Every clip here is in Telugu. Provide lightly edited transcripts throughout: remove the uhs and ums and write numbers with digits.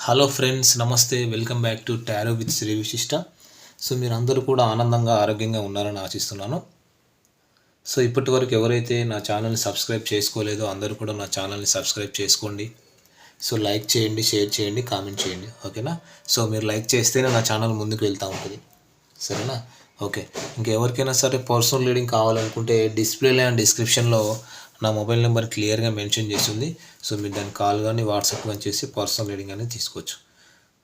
హలో ఫ్రెండ్స్, నమస్తే. Welcome back to tarot with Shri Vishisht. So మీరందరూ కూడా ఆనందంగా ఆరోగ్యంగా ఉన్నారని ఆశిస్తున్నాను. సో ఇప్పటి వరకు ఎవరైతే నా ఛానల్ని సబ్స్క్రైబ్ చేసుకోలేదో అందరూ కూడా నా ఛానల్ని సబ్స్క్రైబ్ చేసుకోండి. సో లైక్ చేయండి, షేర్ చేయండి, కామెంట్ చేయండి, ఓకేనా? సో మీరు లైక్ చేస్తేనే నా ఛానల్ ముందుకు వెళ్తూ ఉంటుంది, సరేనా? ఓకే. ఇంకెవరికైనా సరే పర్సనల్ రీడింగ్ కావాలనుకుంటే డిస్ప్లేలో అండ్ డిస్క్రిప్షన్లో నా మొబైల్ నెంబర్ క్లియర్గా మెన్షన్ చేసి ఉంది. సో మీరు దాన్ని కాల్ కానీ వాట్సాప్ కానీ చేసి పర్సనల్ రీడింగ్ అనేది తీసుకోవచ్చు,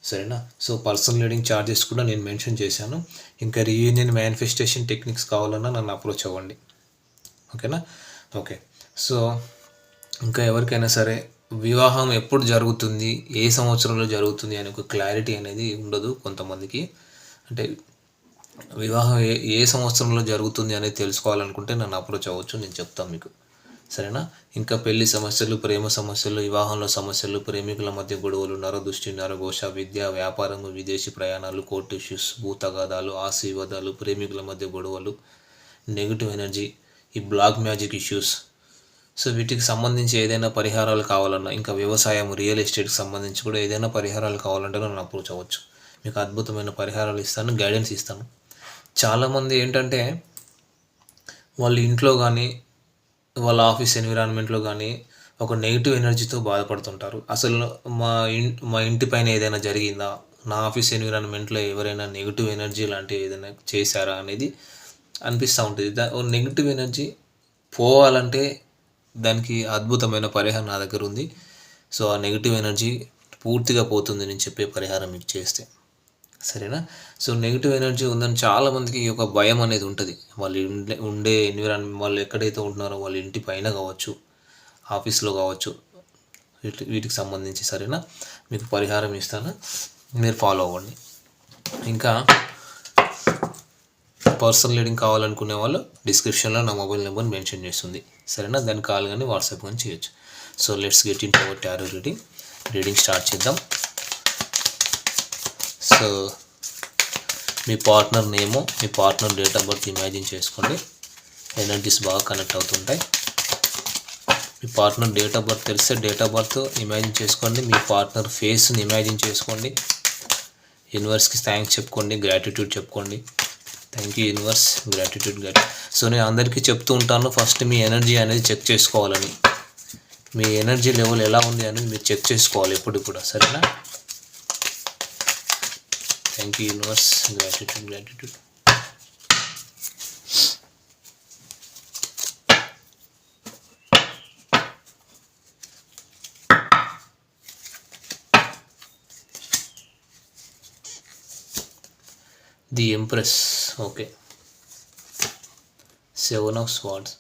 సరేనా? సో పర్సనల్ రీడింగ్ ఛార్జెస్ కూడా నేను మెన్షన్ చేశాను. ఇంకా రీయూనియన్ మేనిఫెస్టేషన్ టెక్నిక్స్ కావాలన్నా నన్ను అప్రోచ్ అవ్వండి, ఓకేనా? ఓకే. సో ఇంకా ఎవరికైనా సరే వివాహం ఎప్పుడు జరుగుతుంది, ఏ సంవత్సరంలో జరుగుతుంది అనే ఒక క్లారిటీ అనేది ఉండదు కొంతమందికి. అంటే వివాహం ఏ సంవత్సరంలో జరుగుతుంది అనేది తెలుసుకోవాలనుకుంటే నన్ను అప్రోచ్ అవ్వచ్చు, నేను చెప్తాను మీకు, సరేనా? ఇంకా పెళ్లి సమస్యలు, ప్రేమ సమస్యలు, వివాహంలో సమస్యలు, ప్రేమికుల మధ్య గొడవలు, నరదృష్టి, నరఘోష, విద్య, వ్యాపారము, విదేశీ ప్రయాణాలు, కోర్టు ఇష్యూస్, భూతగాదాలు, ఆశీర్వాదాలు, ప్రేమికుల మధ్య గొడవలు, నెగిటివ్ ఎనర్జీ, ఈ బ్లాక్ మ్యాజిక్ ఇష్యూస్. సో వీటికి సంబంధించి ఏదైనా పరిహారాలు కావాలన్నా, ఇంకా వ్యవసాయం, రియల్ ఎస్టేట్కి సంబంధించి కూడా ఏదైనా పరిహారాలు కావాలంటే నన్ను అప్రోచ్ అవ్వచ్చు. మీకు అద్భుతమైన పరిహారాలు ఇస్తాను, గైడెన్స్ ఇస్తాను. చాలామంది ఏంటంటే వాళ్ళ ఇంట్లో కానీ వాళ్ళ ఆఫీస్ ఎన్విరాన్మెంట్లో కానీ ఒక నెగిటివ్ ఎనర్జీతో బాధపడుతుంటారు. అసలు మా ఇంటి పైన ఏదైనా జరిగిందా, నా ఆఫీస్ ఎన్విరాన్మెంట్లో ఎవరైనా నెగిటివ్ ఎనర్జీ లాంటివి ఏదైనా చేశారా అనేది అనిపిస్తూ ఉంటుంది. నెగిటివ్ ఎనర్జీ పోవాలంటే దానికి అద్భుతమైన పరిహారం నా దగ్గర ఉంది. సో ఆ నెగిటివ్ ఎనర్జీ పూర్తిగా పోతుంది నేను చెప్పే పరిహారం మీకు చేస్తే, సరేనా? సో నెగిటివ్ ఎనర్జీ ఉందని చాలామందికి ఒక భయం అనేది ఉంటుంది. వాళ్ళు ఉండే ఎన్విరాన్మెంట్, వాళ్ళు ఎక్కడైతే ఉంటున్నారో వాళ్ళ ఇంటి పైన కావచ్చు, ఆఫీస్లో కావచ్చు, వీటికి సంబంధించి, సరేనా? మీకు పరిహారం ఇస్తాను, మీరు ఫాలో అవ్వండి. ఇంకా పర్సనల్ రీడింగ్ కావాలనుకునే వాళ్ళు డిస్క్రిప్షన్లో నా మొబైల్ నెంబర్ మెన్షన్ చేస్తుంది, సరేనా? దాన్ని కాల్ కానీ వాట్సాప్ కానీ చేయొచ్చు. So let's get into our tarot reading start చేద్దాం. సో మీ పార్ట్నర్ నేము, మీ partner date of birth imagine చేసుకోండి. ఎనర్జీస్ బాగా కనెక్ట్ అవుతుంటాయి. మీ పార్ట్నర్ డేట్ ఆఫ్ బర్త్ తెలిస్తే డేట్ ఆఫ్ బర్త్ ఇమాజిన్ చేసుకోండి. మీ పార్ట్నర్ ఫేస్ని ఇమాజిన్ చేసుకోండి. యూనివర్స్కి థ్యాంక్స్ చెప్పుకోండి, గ్రాటిట్యూడ్ చెప్పుకోండి. Thank you universe, gratitude. So నేను అందరికీ చెప్తూ ఉంటాను, ఫస్ట్ మీ ఎనర్జీ అనేది చెక్ చేసుకోవాలని. మీ ఎనర్జీ లెవెల్ ఎలా ఉంది అనేది మీరు చెక్ చేసుకోవాలి ఎప్పుడు కూడా, సరేనా? Thank you universe, gratitude. The empress, okay. 7 of Swords,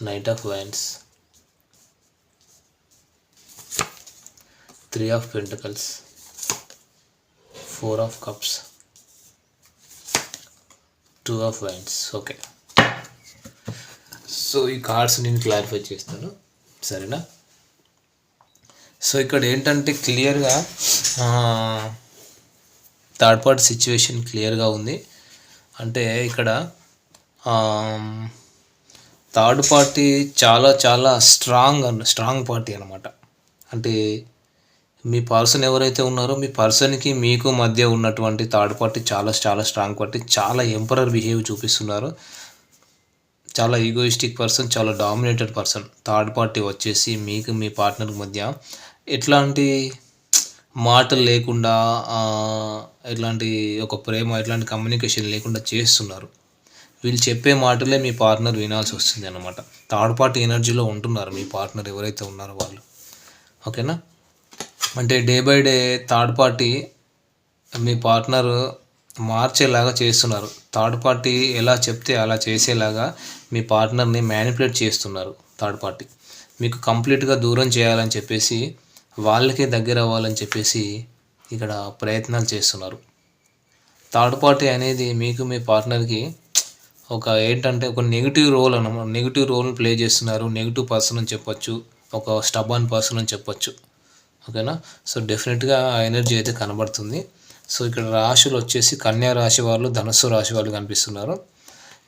Knight of Wands, 3 of Pentacles, 4 of Cups, 2 of Wands, okay. So ఈ కార్డ్స్ నేను క్లారిఫై చేస్తాను, సరేనా? సో ఇక్కడ ఏంటంటే క్లియర్గా థర్డ్ పార్టీ సిచ్యువేషన్ క్లియర్గా ఉంది. అంటే ఇక్కడ థర్డ్ పార్టీ చాలా స్ట్రాంగ్ పార్టీ అనమాట. అంటే మీ పర్సన్ ఎవరైతే ఉన్నారో మీ పర్సన్కి మీకు మధ్య ఉన్నటువంటి థర్డ్ పార్టీ చాలా స్ట్రాంగ్ పార్టీ, చాలా ఎంపరర్ బిహేవ్ చూపిస్తున్నారు. చాలా ఈగోయిస్టిక్ పర్సన్, చాలా డామినేటెడ్ పర్సన్. థర్డ్ పార్టీ వచ్చేసి మీకు మీ పార్ట్నర్ మధ్య ఎట్లాంటి మాటలు లేకుండా, ఎట్లాంటి ఒక ప్రేమ, ఎట్లాంటి కమ్యూనికేషన్ లేకుండా చేస్తున్నారు. వీళ్ళు చెప్పే మాటలే మీ పార్ట్నర్ వినాల్సి వస్తుంది అన్నమాట. థర్డ్ పార్టీ ఎనర్జీలో ఉంటున్నారు మీ పార్ట్నర్ ఎవరైతే ఉన్నారో వాళ్ళు, ఓకేనా? అంటే day by day third party మీ పార్ట్నర్ మార్చేలాగా చేస్తున్నారు. థర్డ్ పార్టీ ఎలా చెప్తే అలా చేసేలాగా మీ పార్ట్నర్ని మ్యానిపులేట్ చేస్తున్నారు. థర్డ్ పార్టీ మీకు కంప్లీట్గా దూరం చేయాలని చెప్పేసి, వాళ్ళకే దగ్గర అవ్వాలని చెప్పేసి ఇక్కడ ప్రయత్నాలు చేస్తున్నారు. థర్డ్ పార్టీ అనేది మీకు మీ పార్ట్నర్కి ఏంటంటే ఒక నెగిటివ్ రోల్ అన్నమాట. నెగిటివ్ రోల్ని ప్లే చేస్తున్నారు. నెగిటివ్ పర్సన్ అని చెప్పొచ్చు, ఒక స్టబన్ పర్సన్ అని చెప్పొచ్చు, ఓకేనా? సో డెఫినెట్గా ఆ ఎనర్జీ అయితే కనబడుతుంది. సో ఇక్కడ రాశులు వచ్చేసి కన్యా రాశి వాళ్ళు, ధనుస్సు రాశి వాళ్ళు కనిపిస్తున్నారు.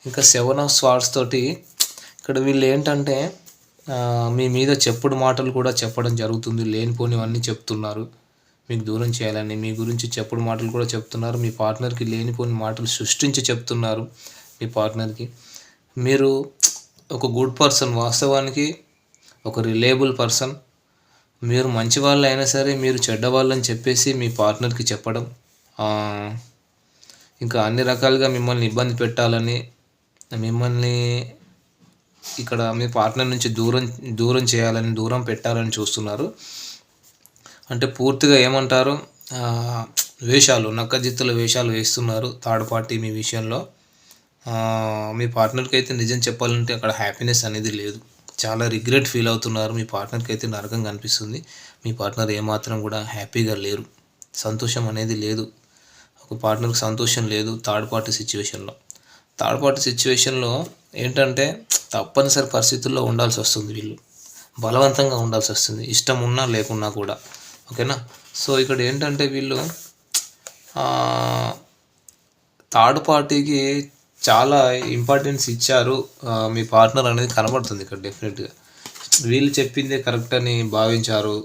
ఇంకా 7 of Swords తోటి ఇక్కడ వీళ్ళు ఏంటంటే మీ మీద చెప్పుడు మాటలు కూడా చెప్పడం జరుగుతుంది. లేనిపోనివన్నీ చెప్తున్నారు మీకు దూరం చేయాలని. మీ గురించి చెప్పుడు మాటలు కూడా చెప్తున్నారు. మీ పార్ట్నర్కి లేనిపోని మాటలు సృష్టించి చెప్తున్నారు మీ పార్ట్నర్కి. మీరు ఒక గుడ్ పర్సన్, వాస్తవానికి ఒక రిలయబుల్ పర్సన్. మీరు మంచి వాళ్ళు అయినా సరే మీరు చెడ్డవాళ్ళని చెప్పేసి మీ పార్ట్నర్కి చెప్పడం, ఇంకా అన్ని రకాలుగా మిమ్మల్ని ఇబ్బంది పెట్టాలని, మిమ్మల్ని ఇక్కడ మీ పార్ట్నర్ నుంచి దూరం చేయాలని, దూరం పెట్టాలని చూస్తున్నారు. అంటే పూర్తిగా ఏమంటారు, వేషాలు, నక్కజిత్తుల వేషాలు వేస్తున్నారు థర్డ్ పార్టీ మీ విషయంలో. మీ పార్ట్నర్కి అయితే నిజం చెప్పాలంటే అక్కడ హ్యాపీనెస్ అనేది లేదు. చాలా రిగ్రెట్ ఫీల్ అవుతున్నారు. మీ పార్ట్నర్కి అయితే నరకంగా అనిపిస్తుంది. మీ పార్ట్నర్ ఏమాత్రం కూడా హ్యాపీగా లేరు. సంతోషం అనేది లేదు. ఒక పార్ట్నర్కి సంతోషం లేదు థర్డ్ పార్టీ సిచ్యువేషన్లో. థర్డ్ పార్టీ సిచ్యువేషన్లో ఏంటంటే తప్పనిసరి పరిస్థితుల్లో ఉండాల్సి వస్తుంది. వీళ్ళు బలవంతంగా ఉండాల్సి వస్తుంది, ఇష్టం ఉన్నా లేకున్నా కూడా. ఓకేనా. సో ఇక్కడ ఏంటంటే వీళ్ళు థర్డ్ పార్టీకి చాలా ఇంపార్టెన్స్ ఇచ్చారు. మీ పార్ట్నర్ అనేది కనబడుతుంది ఇక్కడ డెఫినెట్గా. వీళ్ళు చెప్పిందే కరెక్ట్ అని భావించారు.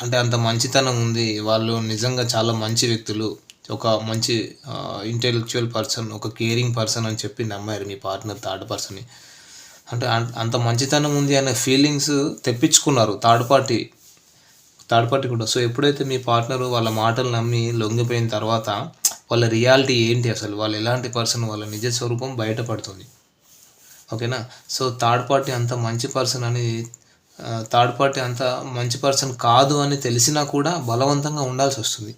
అంటే అంత మంచితనం ఉంది. వాళ్ళు నిజంగా చాలా మంచి వ్యక్తులు, ఒక మంచి ఇంటెలెక్చువల్ పర్సన్, ఒక కేరింగ్ పర్సన్ అని చెప్పి నమ్మారు మీ పార్ట్నర్ థర్డ్ పర్సన్ని. అంటే అంత మంచితనం ఉంది అనే ఫీలింగ్స్ తెప్పించుకున్నారు థర్డ్ పార్టీ కూడా. సో ఎప్పుడైతే మీ పార్ట్నరు వాళ్ళ మాటలు నమ్మి లొంగిపోయిన తర్వాత వాళ్ళ రియాలిటీ ఏంటి, అసలు వాళ్ళు ఎలాంటి పర్సన్, వాళ్ళ నిజ స్వరూపం బయటపడుతుంది. ఓకేనా. సో థర్డ్ పార్టీ అంత మంచి పర్సన్ అని, థర్డ్ పార్టీ అంత మంచి పర్సన్ కాదు అని తెలిసినా కూడా బలవంతంగా ఉండాల్సి వస్తుంది.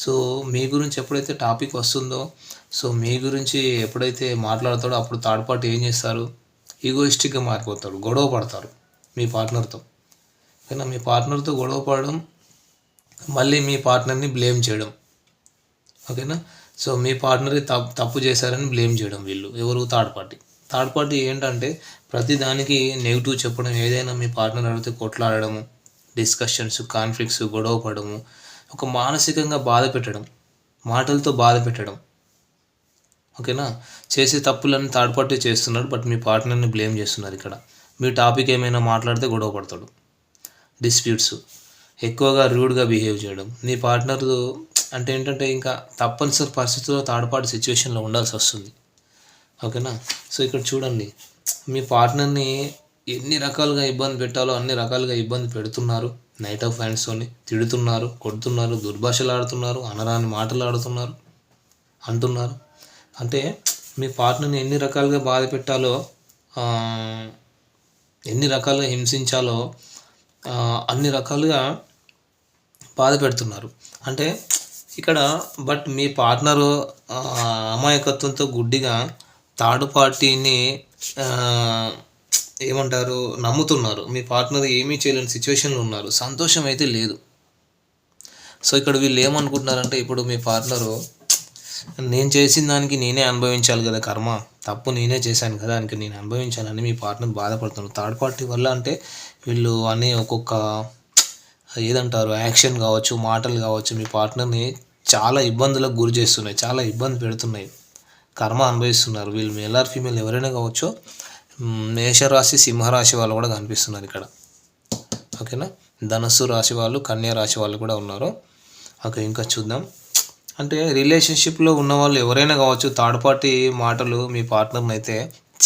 సో మీ గురించి ఎప్పుడైతే టాపిక్ వస్తుందో, సో మీ గురించి ఎప్పుడైతే మాట్లాడతాడో అప్పుడు థర్డ్ పార్టీ ఏం చేస్తారు, ఈగోయిస్టిక్గా మారిపోతాడు, గొడవ పడతారు మీ పార్ట్నర్తో. ఓకేనా. మీ పార్ట్నర్తో గొడవ పడడం, మళ్ళీ మీ పార్ట్నర్ని బ్లేమ్ చేయడం. ఓకేనా. సో మీ పార్ట్నర్ తప్పు చేశారని బ్లేమ్ చేయడం వీళ్ళు. ఎవరు, థర్డ్ పార్టీ ఏంటంటే ప్రతి దానికి నెగిటివ్ చెప్పడం, ఏదైనా మీ పార్ట్నర్ అడిగితే కొట్లాడడము, డిస్కషన్స్, కాన్ఫ్లిక్ట్స్, గొడవ పడము, ఒక మానసికంగా బాధ పెట్టడం, మాటలతో బాధ పెట్టడం. ఓకేనా. చేసే తప్పులను థర్డ్ పార్టీ చేస్తున్నాడు, బట్ మీ పార్ట్నర్ని బ్లేమ్ చేస్తున్నారు ఇక్కడ. మీ టాపిక్ ఏమైనా మాట్లాడితే గొడవ పడతాడు, డిస్ప్యూట్స్, ఎక్కువగా రూడ్గా బిహేవ్ చేయడం. మీ పార్ట్నర్ అంటే ఏంటంటే ఇంకా తప్పనిసరి పరిస్థితుల్లో థర్డ్ పార్టీ సిచ్యువేషన్లో ఉండాల్సి వస్తుంది. ఓకేనా. సో ఇక్కడ చూడండి, మీ పార్ట్నర్ని ఎన్ని రకాలుగా ఇబ్బంది పెట్టాలో అన్ని రకాలుగా ఇబ్బంది పెడుతున్నారు. నైట్ ఆఫ్ హ్యాండ్స్తోని తిడుతున్నారు, కొడుతున్నారు, దుర్భాషలు ఆడుతున్నారు, అనరాని మాటలు ఆడుతున్నారు, అంటున్నారు. అంటే మీ పార్ట్నర్ని ఎన్ని రకాలుగా బాధ పెట్టాలో, ఎన్ని రకాలుగా హింసించాలో అన్ని రకాలుగా బాధ పెడుతున్నారు. అంటే ఇక్కడ బట్ మీ పార్ట్నరు అమాయకత్వంతో గుడ్డిగా థర్డ్ పార్టీని ఏమంటారు నమ్ముతున్నారు. మీ పార్ట్నర్ ఏమీ చేయలేని సిచ్యువేషన్లో ఉన్నారు, సంతోషం అయితే లేదు. సో ఇక్కడ వీళ్ళు ఏమనుకుంటున్నారంటే, ఇప్పుడు మీ పార్ట్నరు నేను చేసిన దానికి నేనే అనుభవించాలి కదా, కర్మ, తప్పు నేనే చేశాను కదా, దానికి నేను అనుభవించాలని మీ పార్ట్నర్ బాధపడుతున్నారు. థర్డ్ పార్టీ వల్ల అంటే వీళ్ళు అనే ఒక్కొక్క ఏదంటారు యాక్షన్ కావచ్చు, మాటలు కావచ్చు, మీ పార్ట్నర్ని చాలా ఇబ్బందులకు గురి చేస్తున్నాయి, చాలా ఇబ్బంది పెడుతున్నాయి, కర్మ అనుభవిస్తున్నారు. వీళ్ళు మేల్ ఆర్ ఫీమేల్ ఎవరైనా కావచ్చు. మేషరాశి, సింహరాశి వాళ్ళు కూడా కనిపిస్తున్నారు ఇక్కడ. ఓకేనా. ధనస్సు రాశి వాళ్ళు, కన్యా రాశి వాళ్ళు కూడా ఉన్నారు. ఓకే, ఇంకా చూద్దాం. అంటే రిలేషన్షిప్లో ఉన్న వాళ్ళు ఎవరైనా కావచ్చు, థర్డ్ పార్టీ మాటలు మీ పార్ట్నర్ని అయితే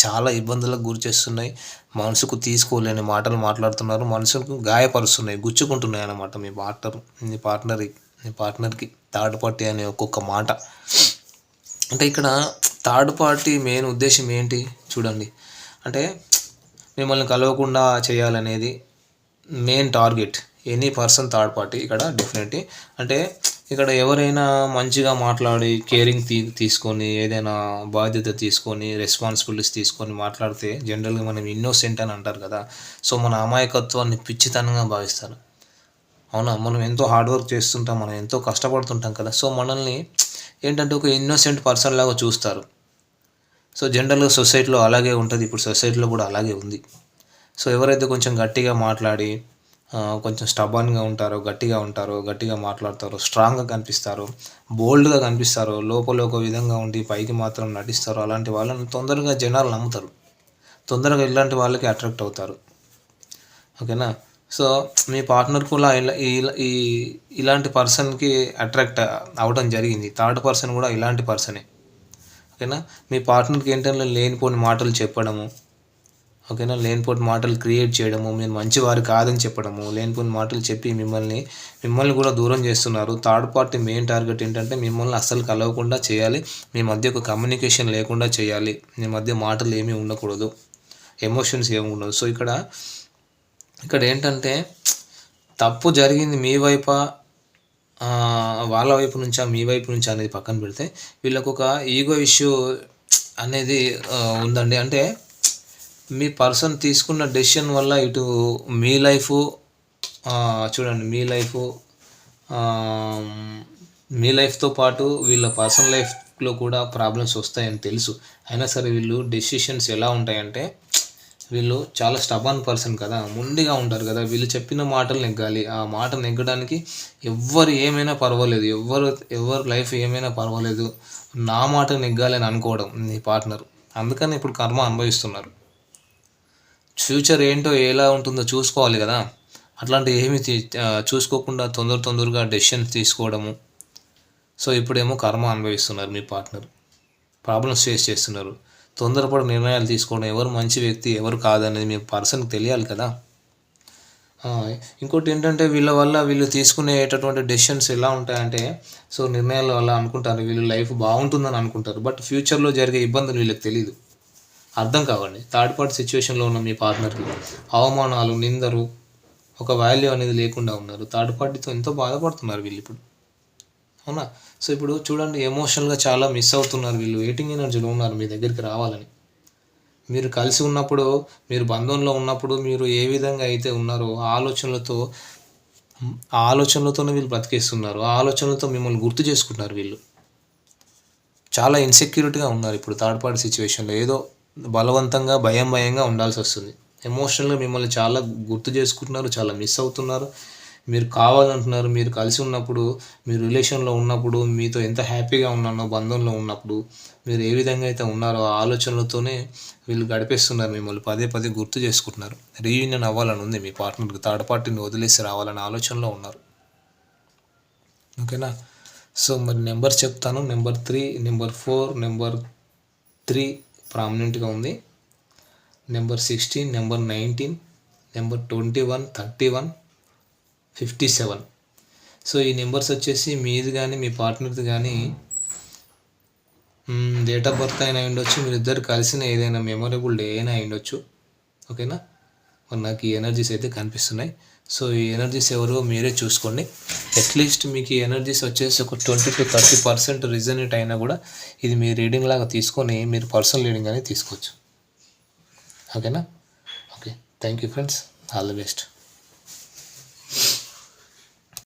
చాలా ఇబ్బందులకు గురి చేస్తున్నాయి. మనసుకు తీసుకోలేని మాటలు మాట్లాడుతున్నారు, మనసుకు గాయపరుస్తున్నాయి, గుచ్చుకుంటున్నాయి అన్నమాట. మీ పార్ట్నర్కి థర్డ్ పార్టీ అనే ఒక్కొక్క మాట. అంటే ఇక్కడ థర్డ్ పార్టీ మెయిన్ ఉద్దేశం ఏంటి చూడండి. అంటే మిమ్మల్ని కలవకుండా చేయాలనేది main target any person third party ఇక్కడ డెఫినెట్లీ. అంటే ఇక్కడ ఎవరైనా మంచిగా మాట్లాడి కేరింగ్ తీసుకొని, ఏదైనా బాధ్యత తీసుకొని, రెస్పాన్సిబిలిటీస్ తీసుకొని మాట్లాడితే జనరల్గా మనం ఇన్నోసెంట్ అని అంటారు కదా. సో మన అమాయకత్వాన్ని పిచ్చితనంగా భావిస్తారు. అవునా, మనం ఎంతో హార్డ్ వర్క్ చేస్తుంటాం, మనం ఎంతో కష్టపడుతుంటాం కదా. సో మనల్ని ఏంటంటే ఒక ఇన్నోసెంట్ పర్సన్ లాగా చూస్తారు. సో జనరల్గా సొసైటీలో అలాగే ఉంటుంది, ఇప్పుడు సొసైటీలో కూడా అలాగే ఉంది. సో ఎవరైతే కొంచెం గట్టిగా మాట్లాడి కొంచెం స్టబన్గా ఉంటారో, గట్టిగా మాట్లాడతారో, స్ట్రాంగ్గా కనిపిస్తారో, బోల్డ్గా కనిపిస్తారో, లోపల ఒక విధంగా ఉండి పైకి మాత్రం నటిస్తారో, అలాంటి వాళ్ళని తొందరగా జనాలు నమ్ముతారు, తొందరగా ఇలాంటి వాళ్ళకి అట్రాక్ట్ అవుతారు. ఓకేనా. సో మీ పార్ట్నర్ కూడా ఇలాంటి పర్సన్కి అట్రాక్ట్ అవ్వడం జరిగింది. థర్డ్ పర్సన్ కూడా ఇలాంటి పర్సనే. ఓకేనా. మీ పార్ట్నర్కి ఏంటంటే లేనిపోని మాటలు చెప్పడము, ఓకేనా, లేనిపోని మాటలు క్రియేట్ చేయడము, మీరు మంచివారు కాదని చెప్పడము, లేనిపోని మాటలు చెప్పి మిమ్మల్ని కూడా దూరం చేస్తున్నారు. థర్డ్ పార్టీ మెయిన్ టార్గెట్ ఏంటంటే మిమ్మల్ని అస్సలు కలవకుండా చేయాలి, మీ మధ్య ఒక కమ్యూనికేషన్ లేకుండా చేయాలి, మీ మధ్య మాటలు ఏమీ ఉండకూడదు, ఎమోషన్స్ ఏమి ఉండదు. సో ఇక్కడ ఏంటంటే తప్పు జరిగింది మీ వైపా వాళ్ళ వైపు నుంచా మీ వైపు నుంచా అనేది పక్కన పెడితే వీళ్ళకు ఒక ఈగో ఇష్యూ అనేది ఉందండి. అంటే మీ పర్సన్ తీసుకున్న డెసిషన్ వల్ల ఇటు మీ లైఫ్ చూడండి, మీ లైఫ్తో పాటు వీళ్ళ పర్సనల్ లైఫ్లో కూడా ప్రాబ్లమ్స్ వస్తాయని తెలుసు. అయినా సరే వీళ్ళు డెసిషన్స్ ఎలా ఉంటాయంటే, వీళ్ళు చాలా స్టబర్న్ పర్సన్ కదా, మొండిగా ఉంటారు కదా. వీళ్ళు చెప్పిన మాటలు నెగ్గాలి. ఆ మాట నెగ్గడానికి ఎవ్వరు ఏమైనా పర్వాలేదు, ఎవరు లైఫ్ ఏమైనా పర్వాలేదు, నా మాట నెగ్గాలి అని అనుకోవడం మీ పార్ట్నర్. అందుకని ఇప్పుడు కర్మ అనుభవిస్తున్నారు. ఫ్యూచర్ ఏంటో ఎలా ఉంటుందో చూసుకోవాలి కదా. అట్లాంటి ఏమి చూసుకోకుండా తొందరగా డెసిషన్స్ తీసుకోవడము. సో ఇప్పుడేమో కర్మ అనుభవిస్తున్నారు మీ పార్ట్నర్, ప్రాబ్లమ్స్ ఫేస్ చేస్తున్నారు. తొందరపడి నిర్ణయాలు తీసుకోవడం, ఎవరు మంచి వ్యక్తి ఎవరు కాదనేది మీ పర్సన్కి తెలియాలి కదా. ఇంకోటి ఏంటంటే వీళ్ళు తీసుకునేటటువంటి డెసిషన్స్ ఎలా ఉంటాయంటే, సో నిర్ణయాల వల్ల అనుకుంటారు వీళ్ళు లైఫ్ బాగుంటుందని అనుకుంటారు. బట్ ఫ్యూచర్లో జరిగే ఇబ్బందులు వీళ్ళకి తెలియదు, అర్థం కావండి. థర్డ్ పార్టీ సిచ్యువేషన్లో ఉన్న మీ పార్ట్నర్కి అవమానాలు, నిందరు, ఒక వాల్యూ అనేది లేకుండా ఉన్నారు. థర్డ్ పార్టీతో ఎంతో బాధపడుతున్నారు వీళ్ళు ఇప్పుడు, అవునా. సో ఇప్పుడు చూడండి, ఎమోషనల్గా చాలా మిస్ అవుతున్నారు వీళ్ళు. వెయిటింగ్ ఎనర్జీలో ఉన్నారు మీ దగ్గరికి రావాలని. మీరు కలిసి ఉన్నప్పుడు, మీరు బంధంలో ఉన్నప్పుడు మీరు ఏ విధంగా అయితే ఉన్నారో ఆలోచనలతోనే వీళ్ళు బ్రతికేస్తున్నారు. ఆ ఆలోచనలతో మిమ్మల్ని గుర్తు చేసుకుంటున్నారు వీళ్ళు. చాలా ఇన్సెక్యూరిటీగా ఉన్నారు ఇప్పుడు థర్డ్ పార్టీ సిచ్యువేషన్లో. ఏదో బలవంతంగా భయంగా ఉండాల్సి వస్తుంది. ఎమోషనల్గా మిమ్మల్ని చాలా గుర్తు చేసుకుంటున్నారు, చాలా మిస్ అవుతున్నారు. మీరు కావాలంటున్నారు. మీరు కలిసి ఉన్నప్పుడు, మీరు రిలేషన్లో ఉన్నప్పుడు, మీతో ఎంత హ్యాపీగా ఉన్నానో బంధంలో ఉన్నప్పుడు, మీరు ఏ విధంగా అయితే ఉన్నారో ఆ ఆలోచనలతోనే వీళ్ళు గడిపేస్తున్నారు. మిమ్మల్ని పదే గుర్తు చేసుకుంటున్నారు. రీయూనియన్ అవ్వాలని ఉంది మీ పార్ట్నర్కి, థర్డ్ పార్టీని వదిలేసి రావాలనే ఆలోచనలో ఉన్నారు. ఓకేనా. సో మరి నెంబర్ చెప్తాను. నెంబర్ 3, నెంబర్ 4, నెంబర్ 3 ప్రామినెంట్గా ఉంది. Number 16, number 19, number 21, 31, 57. సో ఈ నెంబర్స్ వచ్చేసి మీది కానీ మీ పార్ట్నర్ది కానీ డేట్ ఆఫ్ బర్త్ అయినా ఉండొచ్చు, మీరిద్దరు కలిసిన ఏదైనా మెమొరబుల్ డే అయినా ఉండొచ్చు. ఓకేనా. మరి నాకు ఈ ఎనర్జీస్ అయితే కనిపిస్తున్నాయి. సో ఈ ఎనర్జీస్ ఎవరో మీరే చూసుకోండి. అట్లీస్ట్ మీకు ఈ ఎనర్జీస్ వచ్చేసి ఒక 20 to 30% రిజనేట్ అయినా కూడా ఇది మీ రీడింగ్ లాగా తీసుకొని మీరు పర్సనల్ రీడింగ్ అనేది తీసుకోవచ్చు. ఓకేనా. Okay, thank you friends, all the best.